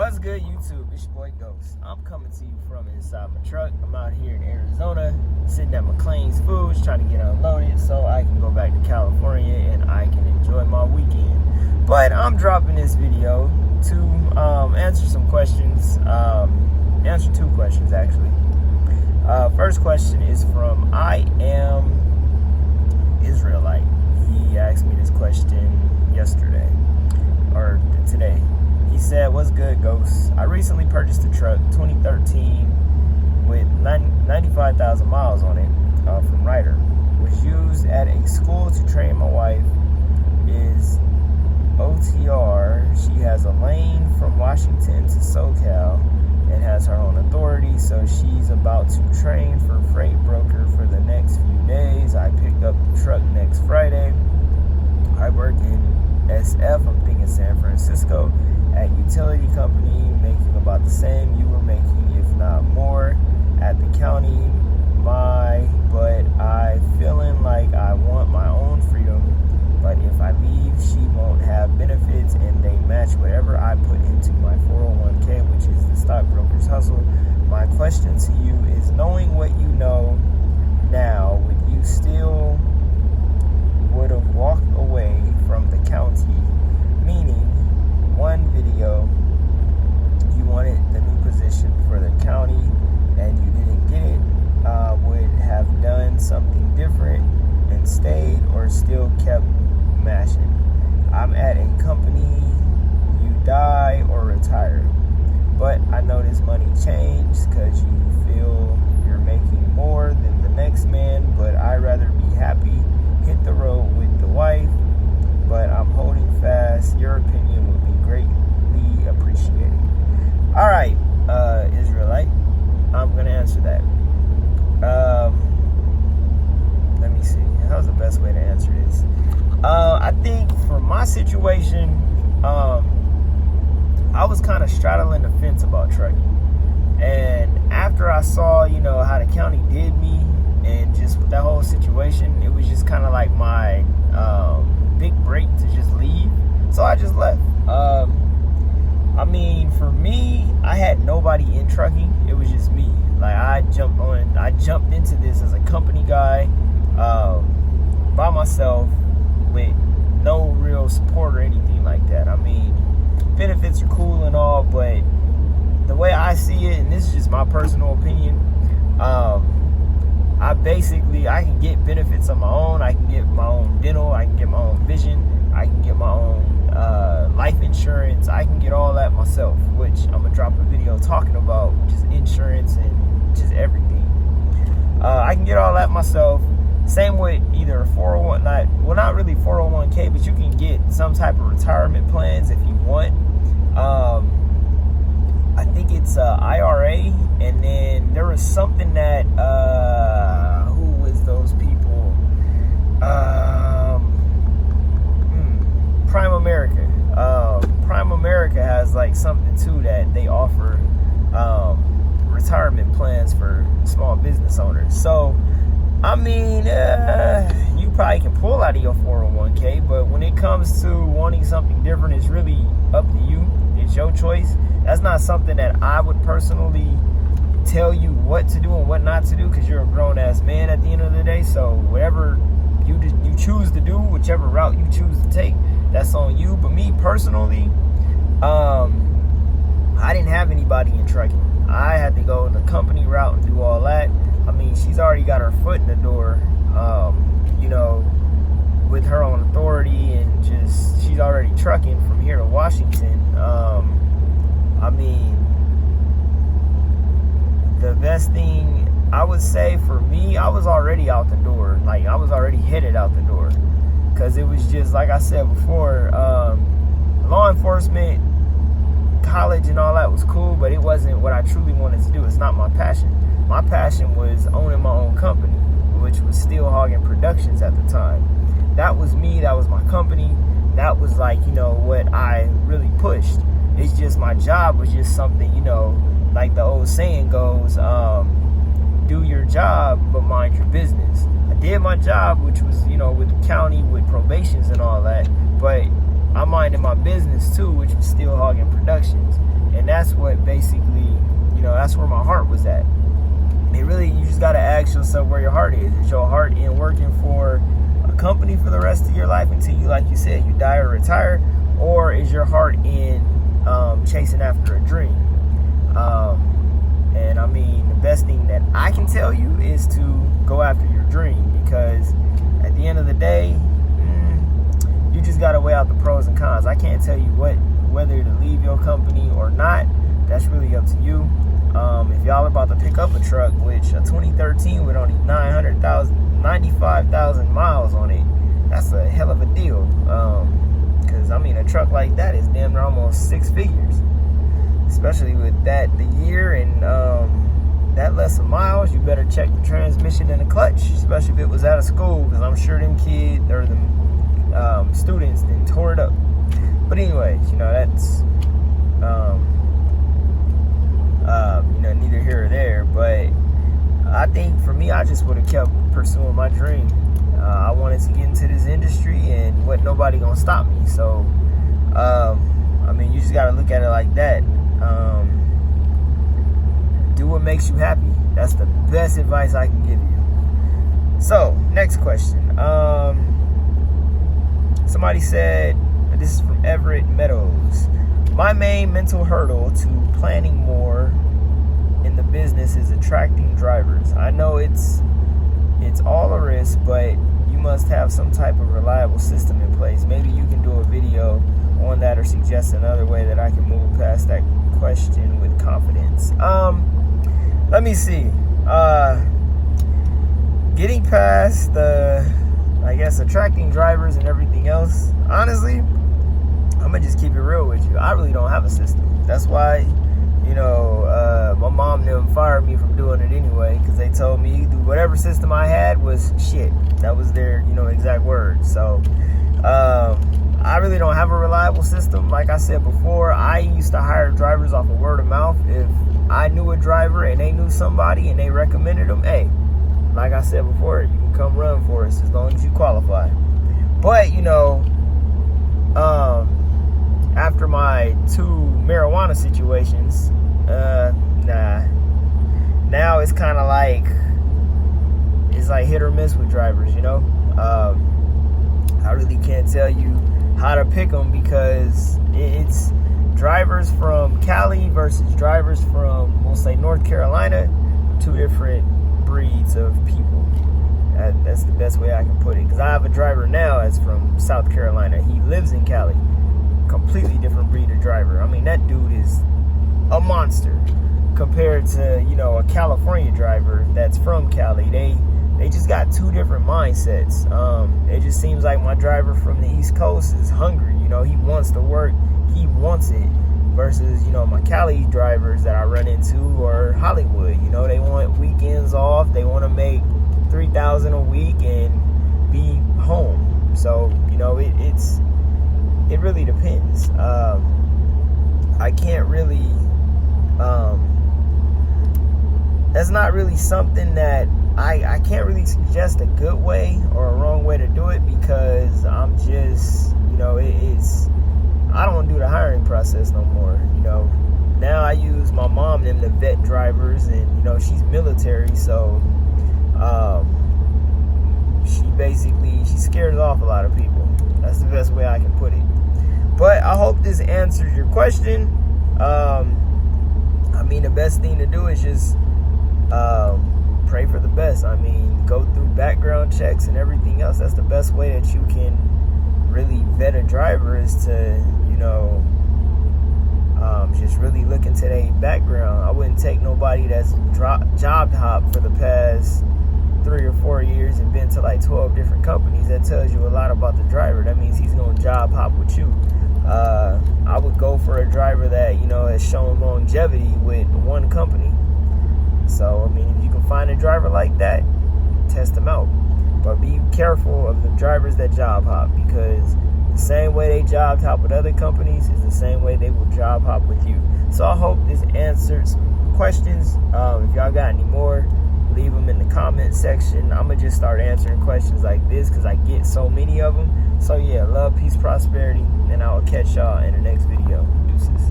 What's good, YouTube? It's your boy Ghost. I'm coming to you from inside my truck. I'm out here in Arizona, sitting at McLean's Foods, trying to get unloaded so I can go back to California and I can enjoy my weekend. But I'm dropping this video to answer some questions, answer two questions actually. First question is from I Am Israelite. He asked me this question yesterday, or today. He said, "What's good, Ghost? I recently purchased a truck, 2013, with 95,000 miles on it from Ryder. Was used at a school to train my wife. Is OTR. She has a lane from Washington to SoCal and has her own authority, so she's about to train for freight broker for the next few days. I picked up the truck next Friday. I work in SF, I'm thinking San Francisco, at utility company, making about the same you were making, if not more, at the county. But I feeling like I want my own freedom. But if I leave, she won't have benefits, and they match whatever I put into my 401k, which is the stockbroker's hustle. My question to you is, knowing what you know now, would you still would have walked away from the county? Meaning, one video, you wanted the new position for the county and you didn't get it, would have done something different and stayed, or still kept mashing? I'm at a company, you die or retire, but I know this money changed because you feel you're making more than the next man, but I'd rather be happy, hit the road with the wife, but I'm holding fast. Your opinion would be greatly appreciated." All right, Israelite, I'm gonna answer that. Let me see. How's the best way to answer this? I think for my situation, I was kind of straddling the fence about trucking, and after I saw, how the county did me, and just with that whole situation, it was just kind of like my big break to just leave. So I just left. I mean, for me, I had nobody in trucking. It was just me. Like, I jumped into this as a company guy, by myself, with no real support or anything like that. I mean, benefits are cool and all, but the way I see it, and this is just my personal opinion, I can get benefits on my own. I can get my own dental. I can get my own vision. I can get my own life insurance. I can get all that myself, which I'm going to drop a video talking about, just insurance and just everything. I can get all that myself. Same with either a 401, not really 401k, but you can get some type of retirement plans if you want. I think it's IRA, and then there was something that who was those people? Prime America. Prime America has like something too that they offer retirement plans for small business owners. So, I mean, you probably can pull out of your 401k, but when it comes to wanting something different, it's really up to you. It's your choice. That's not something that I would personally tell you what to do and what not to do, because you're a grown-ass man at the end of the day. So whatever you choose to do, whichever route you choose to take, that's on you. But me personally, I didn't have anybody in trucking. I had to go the company route and do all that. I mean, she's already got her foot in the door, with her own authority, and just she's already trucking from here to Washington. I mean, the best thing I would say for me, I was already out the door. Like, I was already headed out the door, because it was just, like I said before, law enforcement, college and all that was cool, but it wasn't what I truly wanted to do. It's not my passion. My passion was owning my own company, which was Steel Hogging Productions at the time. That was me. That was my company. That was like, what I really pushed. It's just my job was just something, like the old saying goes, do your job, but mind your business. I did my job, which was, with the county, with probations and all that, but I minded my business too, which was Steel Hogging Productions. And that's what basically, that's where my heart was at. You just got to ask yourself where your heart is. Is your heart in working for a company for the rest of your life until you, like you said, you die or retire? Or is your heart in chasing after a dream? And I mean, the best thing that I can tell you is to go after your dream, because at the end of the day, you just got to weigh out the pros and cons. I can't tell you whether to leave your company or not. That's really up to you. If y'all are about to pick up a truck, which a 2013 with only 95,000 miles on it, that's a hell of a deal. Because, I mean, a truck like that is damn near almost 6 figures. Especially with the year and that less of miles. You better check the transmission and the clutch, especially if it was out of school, because I'm sure them kids or them students then tore it up. But anyways, that's neither here or there. But I think for me, I just would have kept pursuing my dream. I wanted to get into this industry, and wasn't nobody gonna stop me. So I mean, you just gotta look at it like that. Do what makes you happy. That's the best advice I can give you. So next question. Somebody said, this is from Everett Meadows: my main mental hurdle to planning more in the business is attracting drivers. I know it's all a risk, but you must have some type of reliable system in place. Maybe you can do a video on that or suggest another way that I can move past that question with confidence. Let me see. Getting past attracting drivers and everything else, honestly, I'm gonna just keep it real with you. I really don't have a system. That's why, my mom and them fired me from doing it anyway, because they told me whatever system I had was shit. That was their, exact words. So, I really don't have a reliable system. Like I said before, I used to hire drivers off of word of mouth. If I knew a driver and they knew somebody and they recommended them, hey, like I said before, you can come run for us as long as you qualify. But, after my 2 marijuana situations, now it's kind of like, it's like hit or miss with drivers, I really can't tell you how to pick them, because it's drivers from Cali versus drivers from, we'll say, North Carolina. 2 different breeds of people. That's the best way I can put it, because I have a driver now that's from South Carolina. He lives in Cali. Completely different breed of driver. I mean, that dude is a monster compared to, a California driver that's from Cali. They just got 2 different mindsets. It just seems like my driver from the East Coast is hungry. He wants to work. He wants it. Versus, my Cali drivers that I run into are Hollywood. They want weekends off. They want to make $3,000 a week and be home. So, it really depends. I can't really, that's not really something that I can't really suggest a good way or a wrong way to do it, because I'm just, I don't do the hiring process no more. Now I use my mom and them to vet drivers, and, she's military, so, she scares off a lot of people. That's the best way I can put it. But I hope this answers your question. I mean, the best thing to do is just pray for the best. I mean, go through background checks and everything else. That's the best way that you can really vet a driver, is to, just really look into their background. I wouldn't take nobody that's job hopped for the past 3 or 4 years and been to like 12 different companies. That tells you a lot about the driver. That means he's going to job hop with you. I would go for a driver that, has shown longevity with one company. So, I mean, if you can find a driver like that, test them out. But be careful of the drivers that job hop, because the same way they job hop with other companies is the same way they will job hop with you. So I hope this answers questions. If y'all got any more, leave them in the comment section. I'm going to just start answering questions like this because I get so many of them. So yeah, love, peace, prosperity, and I will catch y'all in the next video. Deuces.